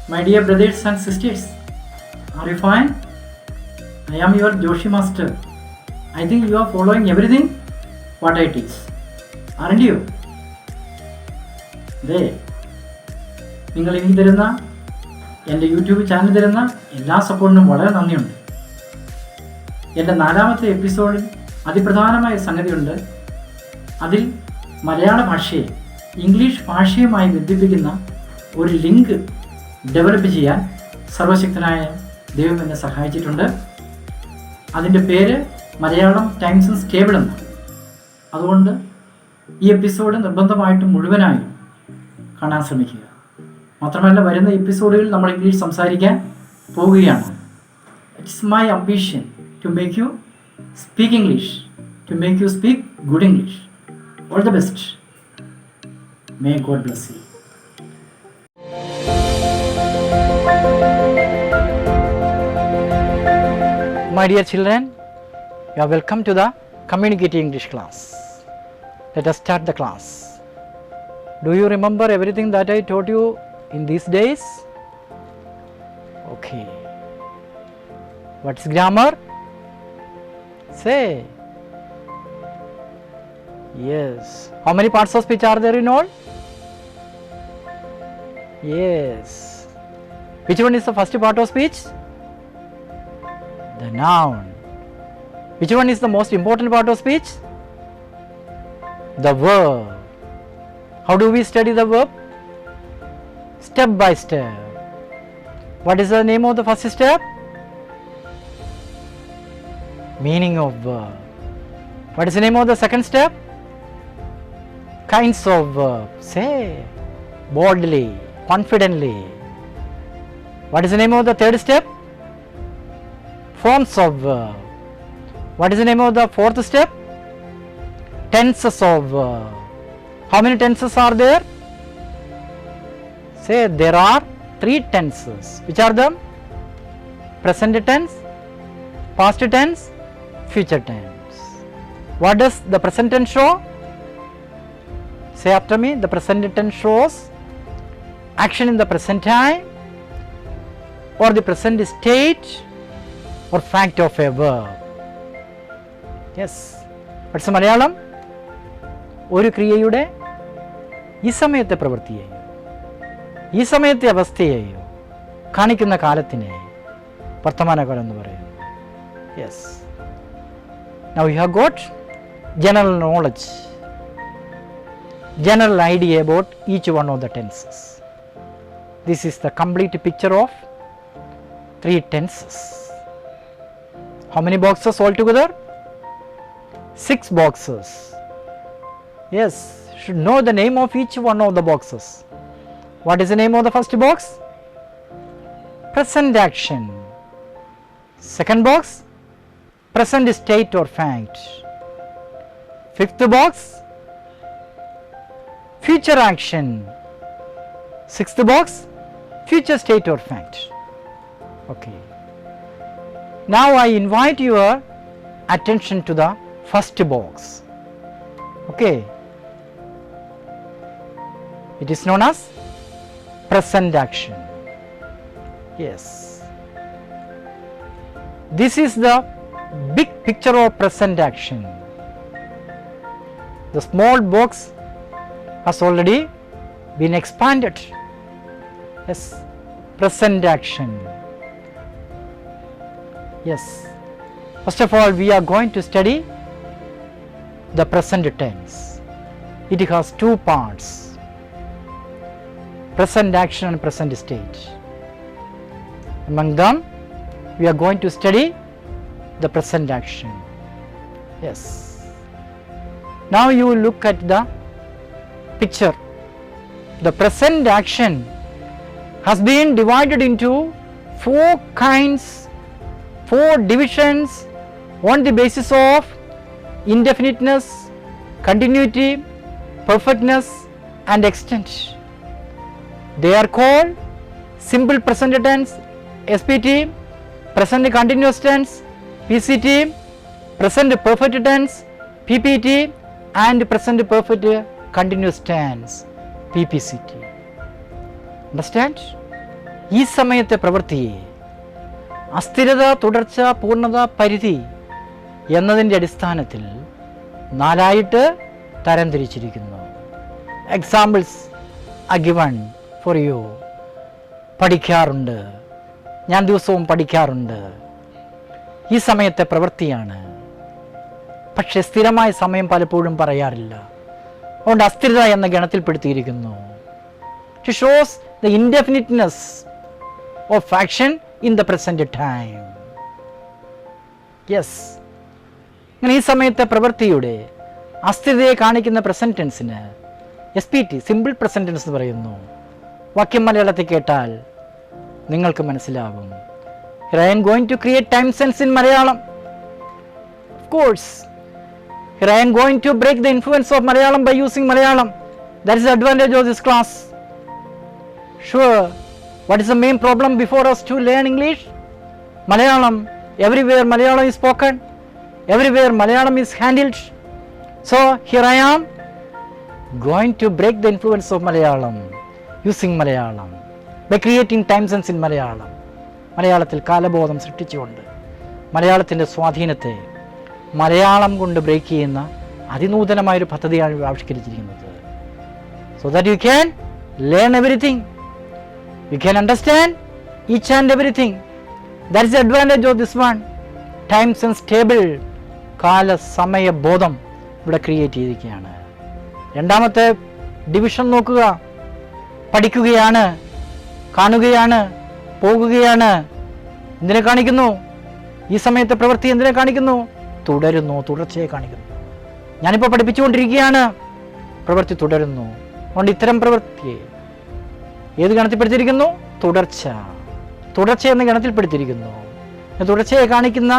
My dear brothers and sisters, are you fine? I am your Joshi master. I think you are following everything what I teach. Aren't you? നിങ്ങൾ എനിക്ക് തരുന്ന എൻ്റെ YouTube channel തരുന്ന എല്ലാ സപ്പോർട്ടിനും വളരെ നന്ദിയുണ്ട്. എൻ്റെ 4ാമത്തെ എപ്പിസോഡിൽ അതിപ്രധാനമായ സംഗതിയുണ്ട്. അതിൽ മലയാള ഭാഷയെ ഇംഗ്ലീഷ് ഭാഷയുമായി ബന്ധിപ്പിക്കുന്ന ഒരു ലിങ്ക് ഡെവലപ്പ് ചെയ്യാൻ സർവശക്തനായ ദൈവം എന്നെ സഹായിച്ചിട്ടുണ്ട്. അതിൻ്റെ പേര് മലയാളം ടൈംസ് ആൻഡ് സ്റ്റേബിൾ എന്നാണ്. അതുകൊണ്ട് ഈ എപ്പിസോഡ് നിർബന്ധമായിട്ടും മുഴുവനായും കാണാൻ ശ്രമിക്കുക. മാത്രമല്ല, വരുന്ന എപ്പിസോഡുകളിൽ നമ്മൾ ഇംഗ്ലീഷ് സംസാരിക്കാൻ പോവുകയാണ്. It's my ambition to make you speak English, to make you speak good English. All the best. May God bless you. My dear children, you are welcome to the Communicating English class. Let us start the class. Do you remember everything that I taught you in these days? Okay. What is grammar? Say. Yes. How many parts of speech are there in all? Yes. Which one is the first part of speech? The noun. Which one is the most important part of speech? The verb. How do we study the verb? Step by step. What is the name of the first step? Meaning of verb. What is the name of the second step? Kinds of verb. Say boldly, confidently. What is the name of the third step? Forms of verb. What is the name of the fourth step? Tenses of verb. How many tenses are there? Say there are 3 tenses. Which are them? Present tense, past tense, future tense. What does the present tense show? Say after me. The present tense shows action in the present time or the present state or fact of a verb. Yes. What's Malayalam? ഒരു ക്രിയയുടെ ഈ സമയത്തെ പ്രവൃത്തിയെയോ ഈ സമയത്തെ അവസ്ഥയെയോ കാണിക്കുന്ന കാലത്തിനെ വർത്തമാനകാലം എന്ന് പറയുന്നു. Yes. Now you have got general knowledge, general idea about each one of the tenses. This is the complete picture of 3 tenses. How many boxes altogether? 6 boxes. Yes, should know the name of each one of the boxes. What is the name of the first box? Present action. Second box, present state or fact. Fifth box, future action. Sixth box, future state or fact. Okay. Now I invite your attention to the first box. Okay. It is known as present action. Yes. This is the big picture of present action. The small box has already been expanded. Yes. Present action. Yes. First of all, we are going to study the present tense. It has 2 parts, present action and present state. Among them, we are going to study the present action. Yes. Now you look at the picture. The present action has been divided into 4 kinds, 4 divisions on the basis of indefiniteness, continuity, perfectness and extent. They are called simple present tense SPT, present continuous tense PCT, present perfect tense PPT and present perfect continuous tense PPCT. Understand? ഈ സമയത്തെ പ്രവൃത്തിയെ അസ്ഥിരത, തുടർച്ച, പൂർണ്ണത, പരിധി എന്നതിൻ്റെ അടിസ്ഥാനത്തിൽ 4 തരംതിരിച്ചിരിക്കുന്നു. Examples are given for you. പഠിക്കാറുണ്ട്, ഞാൻ ദിവസവും പഠിക്കാറുണ്ട്. ഈ സമയത്തെ പ്രവൃത്തിയാണ്. പക്ഷെ സ്ഥിരമായ സമയം പലപ്പോഴും പറയാറില്ല. അതുകൊണ്ട് അസ്ഥിരത എന്ന ഗണത്തിൽപ്പെടുത്തിയിരിക്കുന്നു. It shows the indefiniteness of action in the present time. Yes. അങ്ങനെ ഈ സമയത്തെ പ്രവൃത്തിയുടെ അസ്ഥിരതയെ കാണിക്കുന്ന പ്രസന്റ് ടെൻസിന് SPT, സിമ്പിൾ പ്രസന്റ് ടെൻസ് എന്ന് പറയുന്നു. വാക്യം മലയാളത്തിൽ കേട്ടാൽ നിങ്ങൾക്ക് മനസ്സിലാകും. Here I am going to create time sense in Malayalam. Of course. Here I am going to break the influence of Malayalam by using Malayalam. That is the advantage of this class. Sure. What is the main problem before us to learn English? Malayalam. Everywhere Malayalam is spoken. Everywhere Malayalam is handled. So here I am going to break the influence of Malayalam using Malayalam by creating time sense in Malayalam. മലയാളത്തിൽ കാലബോധം സൃഷ്ടിച്ചുകൊണ്ട് മലയാളത്തിൻ്റെ സ്വാധീനത്തെ മലയാളം കൊണ്ട് break ചെയ്യുന്ന അതിനൂതനമായൊരു പദ്ധതിയാണ് ആവിഷ്കരിച്ചിരിക്കുന്നത്. So that you can learn everything, you can understand each and everything. That is the advantage of this one. Time sense table, കാല സമയ ബോധം ഇവിടെ create ചെയ്തിരിക്കുകയാണ്. രണ്ടാമത്തെ ഡിവിഷൻ നോക്കുക. പഠിക്കുകയാണ്, കാണുകയാണ്, പോകുകയാണ്. എന്തിനെ കാണിക്കുന്നു? ഈ സമയത്തെ പ്രവൃത്തി എന്തിനെ കാണിക്കുന്നു? തുടരുന്നു, തുടർച്ചയെ കാണിക്കുന്നു. ഞാനിപ്പോൾ പഠിപ്പിച്ചുകൊണ്ടിരിക്കുകയാണ്, പ്രവൃത്തി തുടരുന്നു. അതുകൊണ്ട് ഇത്തരം പ്രവൃത്തിയെ ഏത് ഗണത്തിൽപ്പെടുത്തിയിരിക്കുന്നു? തുടർച്ച. തുടർച്ച എന്ന ഗണത്തിൽപ്പെടുത്തിയിരിക്കുന്നു. തുടർച്ചയെ കാണിക്കുന്ന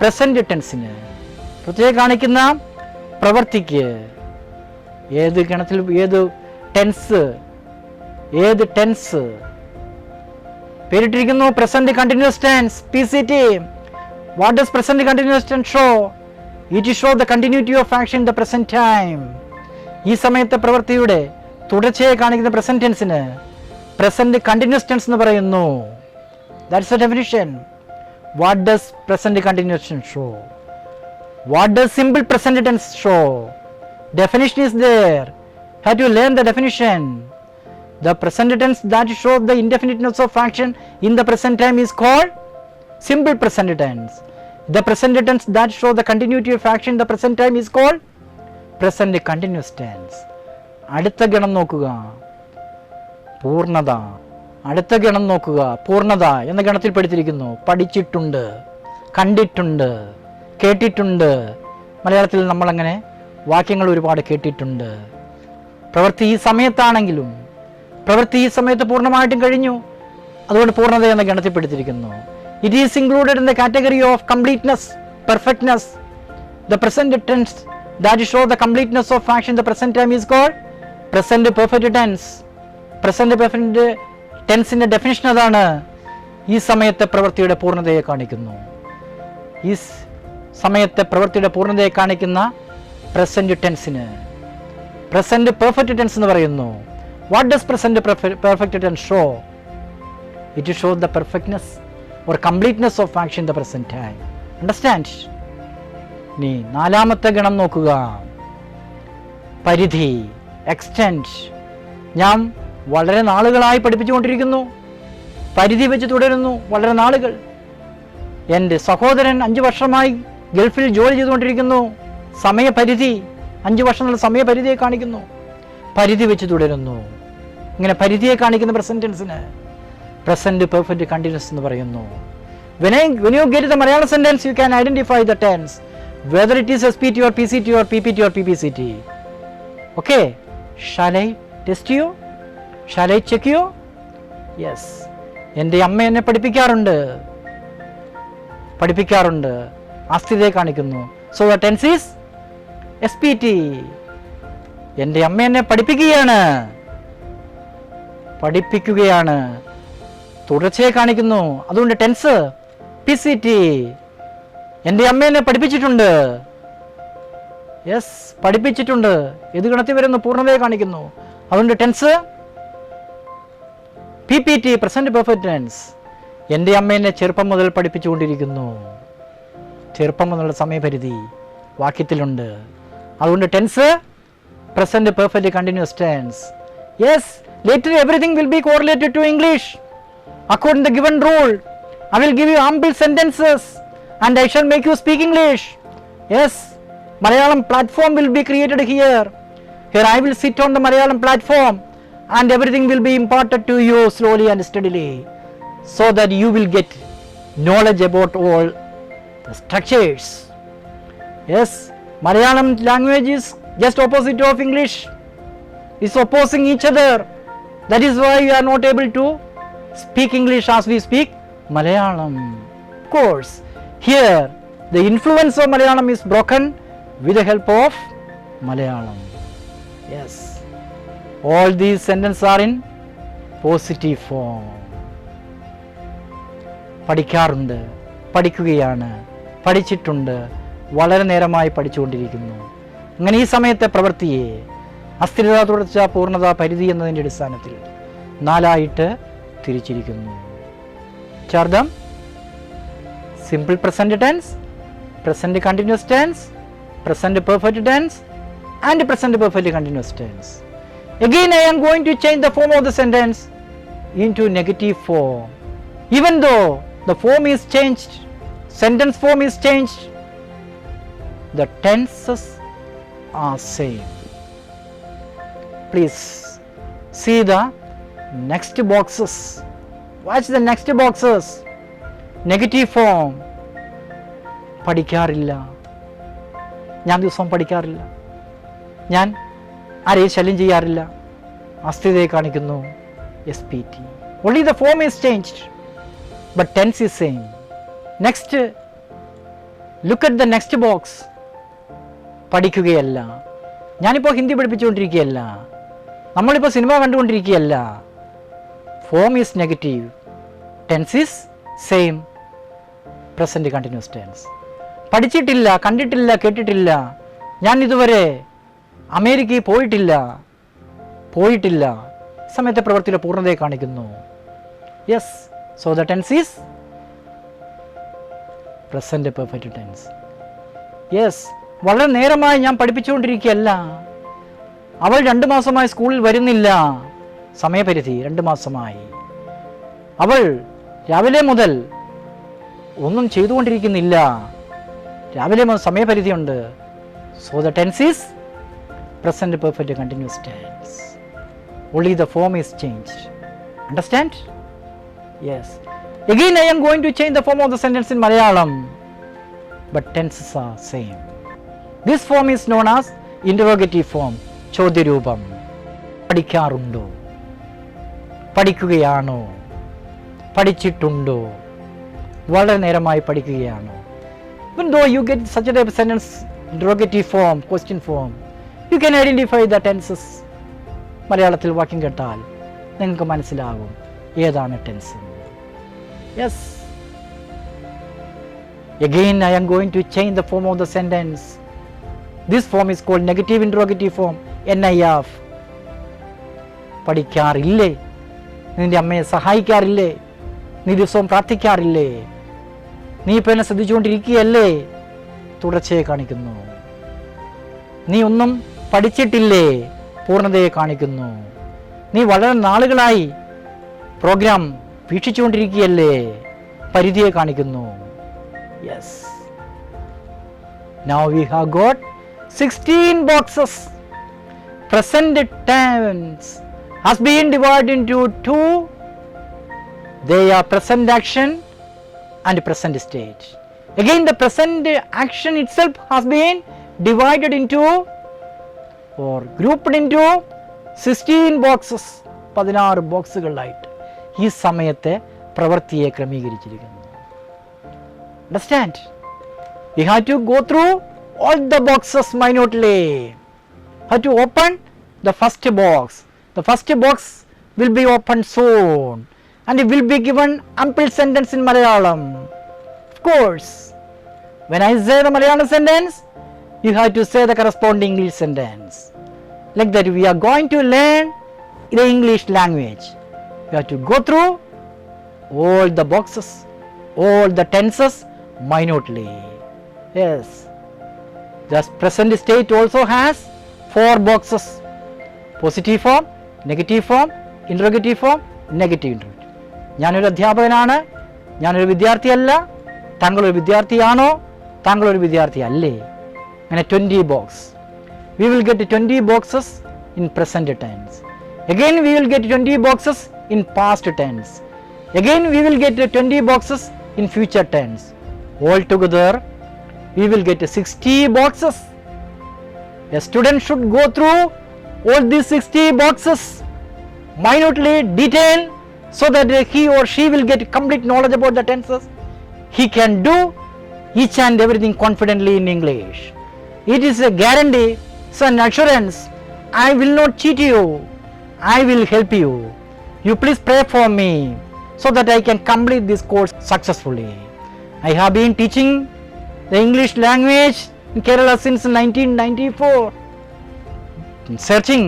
പ്രസന്റ് ടെൻസിന്, തുടർച്ചയെ കാണിക്കുന്ന പ്രവൃത്തിക്ക് ഏത് ഗണത്തിൽ, ഏത് ടെൻസ് പേരിട്ടിരിക്കുന്നു? Present continuous tense, PCT. What does present continuous tense show? It shows the continuity of action in the present time. ഈ സമയത്തെ പ്രവൃത്തിയുടെ തുടർച്ചയെ കാണിക്കുന്ന പ്രസന്റ് ടെൻസിന് പ്രസന്റ് കണ്ടിന്യൂസ് ടെൻസ് എന്ന് പറയുന്നു. That's the definition. What does present continuous tense show? What does simple present tense show? Definition is there. Have to learn the definition. The present tense that shows the indefiniteness of action in the present time is called simple present tense. The present tense that shows the continuity of action in the present time is called present continuous tense. അടുത്ത ഗണം നോക്കുക, പൂർണ്ണത. അടുത്ത ഗണം നോക്കുക, പൂർണ്ണത എന്ന ഗണത്തിൽ പെടുത്തിയിരിക്കുന്നു. പഠിച്ചിട്ടുണ്ട്, കണ്ടിട്ടുണ്ട്, കേട്ടിട്ടുണ്ട്. മലയാളത്തിൽ നമ്മളങ്ങനെ വാക്യങ്ങൾ ഒരുപാട് കേട്ടിട്ടുണ്ട്. പ്രവൃത്തി ഈ സമയത്താണെങ്കിലും പ്രവൃത്തി ഈ സമയത്ത് പൂർണ്ണമായിട്ടും കഴിഞ്ഞു. അതുകൊണ്ട് പൂർണ്ണത എന്ന ഗണത്തിൽപ്പെടുത്തിയിരിക്കുന്നു. It is included in the category of completeness, perfectness. The present tense that shows the completeness of action in the present time is called present perfect tense. Present perfect tense-ന്റെ ഡെഫിനിഷൻ അതാണ്. ഈ സമയത്തെ പ്രവൃത്തിയുടെ പൂർണ്ണതയെ കാണിക്കുന്നു. ഈ സമയത്തെ പ്രവൃത്തിയുടെ പൂർണ്ണതയെ കാണിക്കുന്ന പ്രസന്റ് ടെൻസിന് പ്രസന്റ് പെർഫെക്റ്റ് ടെൻസ് എന്ന് പറയുന്നു. What does present perfect tense show? It shows the perfectness or completeness of action in the present time. Understand? ഇനി നാലാമത്തെ ഗണം നോക്കുക. പരിധി, എക്സ്റ്റെൻഡ്. ഞാൻ വളരെ നാളുകളായി പഠിപ്പിച്ചുകൊണ്ടിരിക്കുന്നു, പരിധി വെച്ച് തുടരുന്നു, വളരെ നാളുകൾ. എൻ്റെ സഹോദരൻ 5 വർഷമായി ഗൾഫിൽ ജോലി ചെയ്തുകൊണ്ടിരിക്കുന്നു. സമയപരിധി 5 വർഷം എന്നുള്ള സമയപരിധിയെ കാണിക്കുന്നു. പരിധി വെച്ച് തുടരുന്നു. ഇങ്ങനെ പരിധിയെ കാണിക്കുന്ന പ്രസന്റ് ടെൻസിന് പ്രസന്റ് പെർഫെക്റ്റ് കണ്ടിന്യൂസ് എന്ന് പറയുന്നു. When you get the Malayalam sentence, you can identify the tense, whether it is SPT or PCT or PPT or PPCT. Okay? Shall I test you? Shall I check you? Yes. എൻ്റെ അമ്മ എന്നെ പഠിപ്പിക്കാറുണ്ട്. അസ്ഥിരതയെ കാണിക്കുന്നു. So the tense is SPT. എൻ്റെ അമ്മ എന്നെ പഠിപ്പിക്കുകയാണ്. തുടർച്ചയെ കാണിക്കുന്നു. അതുകൊണ്ട് ടെൻസ് PCT. എൻ്റെ അമ്മ എന്നെ പഠിപ്പിച്ചിട്ടുണ്ട്. യെസ്, പഠിപ്പിച്ചിട്ടുണ്ട്. ഏത് ഗണത്തിൽ വരുന്നു? പൂർണ്ണതയെ കാണിക്കുന്നു. അതുകൊണ്ട് tense PPT, present perfect tense. എൻ്റെ അമ്മ എന്നെ ചെറുപ്പം മുതൽ പഠിപ്പിച്ചുകൊണ്ടിരിക്കുന്നു. ചെറുപ്പം മുതലുള്ള സമയപരിധി വാക്യത്തിലുണ്ട്. അതുകൊണ്ട് tense present perfect continuous tense. Yes, later everything will be correlated to English. According to the given rule, I will give you ample sentences and I shall make you speak English. Yes, Malayalam platform will be created here. Here I will sit on the Malayalam platform and everything will be imparted to you slowly and steadily, so that you will get knowledge about all the structures. Yes, Malayalam language is just opposite of English. It's opposing each other. That is why we are not able to speak English as we speak Malayalam. Of course, here the influence of Malayalam is broken with the help of Malayalam. Yes, all these sentences are in positive form. പഠിക്കാറുണ്ട്, പഠിക്കുകയാണ്, പഠിച്ചിട്ടുണ്ട്, വളരെ നേരമായി പഠിച്ചുകൊണ്ടിരിക്കുന്നു. അങ്ങനെ ഈ സമയത്തെ പ്രവൃത്തിയെ അസ്ഥിരത, തുടർച്ച, പൂർണ്ണത, പരിധി എന്നതിൻ്റെ അടിസ്ഥാനത്തിൽ 4 തിരിച്ചിരിക്കുന്നു. ചാർദം simple present tense, present continuous tense, present perfect tense and present perfect continuous tense. Again I am going to change the form of the sentence into negative form. Even though the form is changed, sentence form is changed, the tenses are same. Please see the next boxes. Watch the next boxes. Negative form. പഠിക്കാറില്ല, ഞാൻ ദിവസവും പഠിക്കാറില്ല, ഞാൻ ആരെയും ശല്യം ചെയ്യാറില്ല, അസ്ഥിരതയെ കാണിക്കുന്നു. SPT. Only the form is changed, but tense is same. Next, look at the next box. പഠിക്കുകയല്ല, ഞാനിപ്പോൾ ഹിന്ദി പഠിപ്പിച്ചുകൊണ്ടിരിക്കുകയല്ല, നമ്മളിപ്പോൾ സിനിമ കണ്ടുകൊണ്ടിരിക്കുകയല്ല. Form is negative, tense is same, present continuous tense. പഠിച്ചിട്ടില്ല, കണ്ടിട്ടില്ല, കേട്ടിട്ടില്ല, ഞാൻ ഇതുവരെ അമേരിക്കയിൽ പോയിട്ടില്ല. സമയത്തെ പ്രവൃത്തിയുടെ പൂർണ്ണതയെ കാണിക്കുന്നു. Yes, so the tense is present perfect tense. Yes, വളരെ നേരമായി ഞാൻ പഠിപ്പിച്ചുകൊണ്ടിരിക്കുകയല്ല, അവൾ 2 മാസമായി സ്കൂളിൽ വരുന്നില്ല. സമയപരിധി 2 മാസമായി. അവൾ രാവിലെ മുതൽ ഒന്നും ചെയ്തുകൊണ്ടിരിക്കുന്നില്ല, രാവിലെ മുതൽ സമയപരിധിയുണ്ട്. So the tense is present perfect continuous tense. Only the form is changed. Understand? Yes. Again I am going to change the form of the sentence in Malayalam, but tenses are same. This form is known as interrogative form, ചോദ്യരൂപം. പഠിക്കാറുണ്ടോ, പഠിക്കുകയാണോ, പഠിച്ചിട്ടുണ്ടോ, വളരെ നേരമായി പഠിക്കുകയാണോ. Even though you get such a type of sentence, interrogative form, question form, you can identify the tenses. മലയാളത്തിൽ വാക്യം കേട്ടാൽ നിങ്ങൾക്ക് മനസ്സിലാകും ഏതാണ് tense. Yes, again I am going to change the form of the sentence. This form is called negative interrogative form, NIF. പഠിക്കാറില്ലേ, നിന്റെ അമ്മയെ സഹായിക്കാറില്ലേ, നീ ദിവസവും പ്രാർത്ഥിക്കാറില്ലേ, നീ ഇപ്പം എന്നെ ശ്രദ്ധിച്ചുകൊണ്ടിരിക്കുകയല്ലേ, തുടർച്ചയെ കാണിക്കുന്നു. നീ ഒന്നും പഠിച്ചിട്ടില്ലേ, പൂർണ്ണതയെ കാണിക്കുന്നു. നീ വളരെ നാളുകളായി പ്രോഗ്രാം വീക്ഷിച്ചുകൊണ്ടിരിക്കുകയല്ലേ, പരിധിയെ കാണിക്കുന്നു. Yes, now we have got 16 boxes. Present tense has been divided into 2. They are present action and present state. Again the present action itself has been divided into or grouped into 16 boxes. 16 ബോക്സുകളായിട്ട് ഈ സമയത്തെ പ്രവൃത്തിയെ ക്രമീകരിച്ചിരിക്കുന്നു. Understand? We have to go through all the boxes minutely. Have to open the first box. The first box will be opened soon and it will be given ample sentence in Malayalam. Of course, when I say the Malayalam sentence, you have to say the corresponding English sentence. Like that we are going to learn the English language. You have to go through all the boxes, all the tenses minutely. Yes. The present state also has 4 boxes. Positive form, negative form, interrogative form, negative interrogative. ഞാനൊരു അധ്യാപകനാണ്, ഞാനൊരു വിദ്യാർത്ഥിയല്ല, താങ്കളൊരു വിദ്യാർത്ഥിയാണോ, താങ്കളൊരു വിദ്യാർത്ഥി അല്ലേ? അങ്ങനെ 20 box. We will get 20 boxes in present tense. Again we will get 20 boxes in past tense. Again we will get 20 boxes in future tense. Altogether we will get 60 boxes. A student should go through all these 60 boxes minutely, detail, so that he or she will get complete knowledge about the tenses. He can do each and everything confidently in English. It is a guarantee, it's an assurance. I will not cheat you, I will help you. You please pray for me so that I can complete this course successfully. I have been teaching the English language in Kerala since 1994. Searching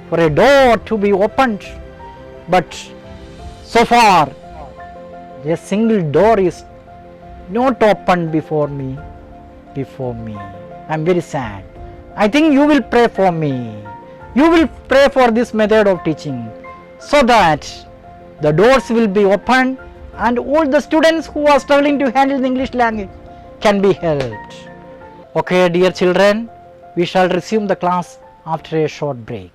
for a door to be opened, but so far a single door is not opened before me. I am very sad. I think you will pray for me. You will pray for this method of teaching so that the doors will be opened and all the students who are struggling to handle the English language can be helped. Okay, dear children, we shall resume the class after a short break.